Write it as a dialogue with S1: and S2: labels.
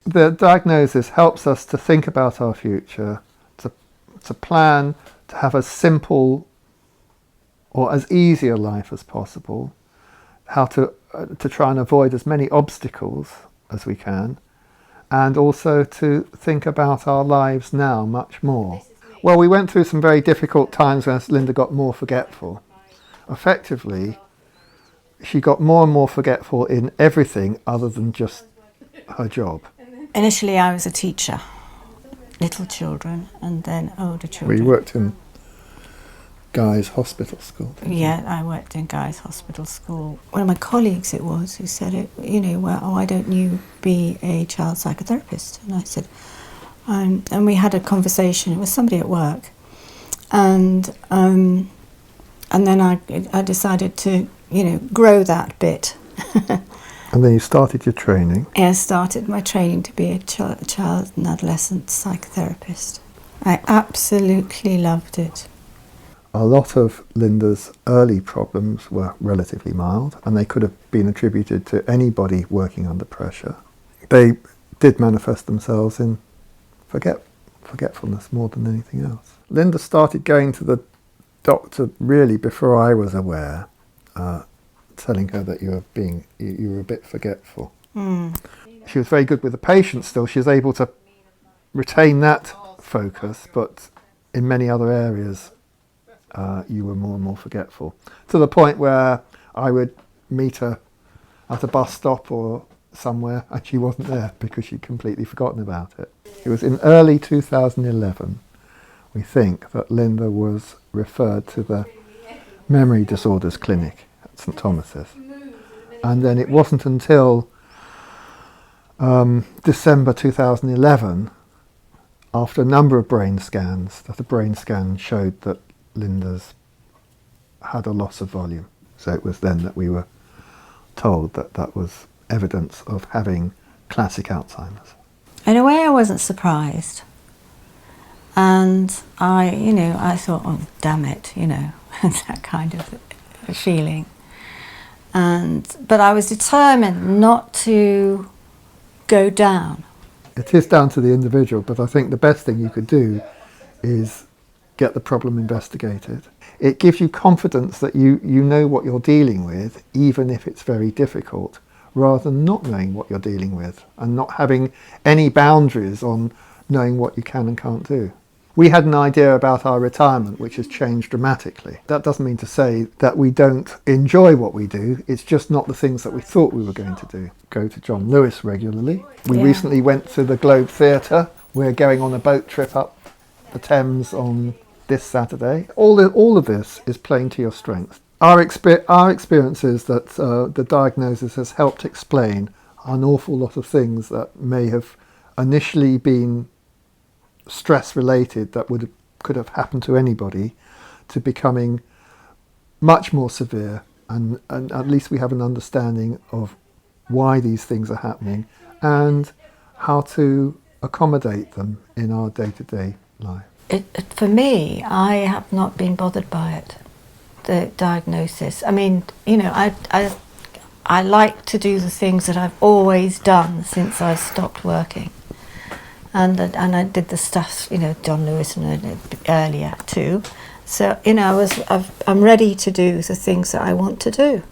S1: The diagnosis helps us to think about our future, to plan, to have as simple or as easy a life as possible, how to try and avoid as many obstacles as we can, and also to think about our lives now much more. Well, we went through some very difficult times when Linda got more forgetful. Effectively, she got more and more forgetful in everything other than just her job.
S2: Initially I was a teacher, little children and then older children.
S1: We worked in Guy's Hospital School.
S2: Yeah, I worked in Guy's Hospital School. One of my colleagues it was who said, why don't you be a child psychotherapist? And I said, and we had a conversation, it was somebody at work, and then I decided to, grow that bit.
S1: And then you started your training?
S2: I started my training to be a child and adolescent psychotherapist. I absolutely loved it.
S1: A lot of Linda's early problems were relatively mild, and they could have been attributed to anybody working under pressure. They did manifest themselves in forgetfulness more than anything else. Linda started going to the doctor really before I was aware, telling her that you were a bit forgetful. Mm. She was very good with the patient still. She was able to retain that focus, but in many other areas you were more and more forgetful, to the point where I would meet her at a bus stop or somewhere and she wasn't there because she'd completely forgotten about it. It was in early 2011, we think, that Linda was referred to the Memory Disorders Clinic at St Thomas's. And then it wasn't until December 2011, after a number of brain scans, that a brain scan showed that Linda's had a loss of volume. So it was then that we were told that that was evidence of having classic Alzheimer's.
S2: In a way I wasn't surprised. And I thought, oh, damn it, that kind of feeling. But I was determined not to go down.
S1: It is down to the individual, but I think the best thing you could do is get the problem investigated. It gives you confidence that you know what you're dealing with, even if it's very difficult, rather than not knowing what you're dealing with and not having any boundaries on knowing what you can and can't do. We had an idea about our retirement which has changed dramatically. That doesn't mean to say that we don't enjoy what we do, it's just not the things that we thought we were going to do. Go to John Lewis regularly. We recently went to the Globe Theatre. We're going on a boat trip up the Thames on this Saturday. All of this is playing to your strengths. Our experience is that the diagnosis has helped explain an awful lot of things that may have initially been stress related, that could have happened to anybody, to becoming much more severe, and at least we have an understanding of why these things are happening and how to accommodate them in our day-to-day life.
S2: For me, I have not been bothered by it, the diagnosis. I mean, I like to do the things that I've always done since I stopped working. And I did the stuff, John Lewis and earlier too. So, I'm ready to do the things that I want to do.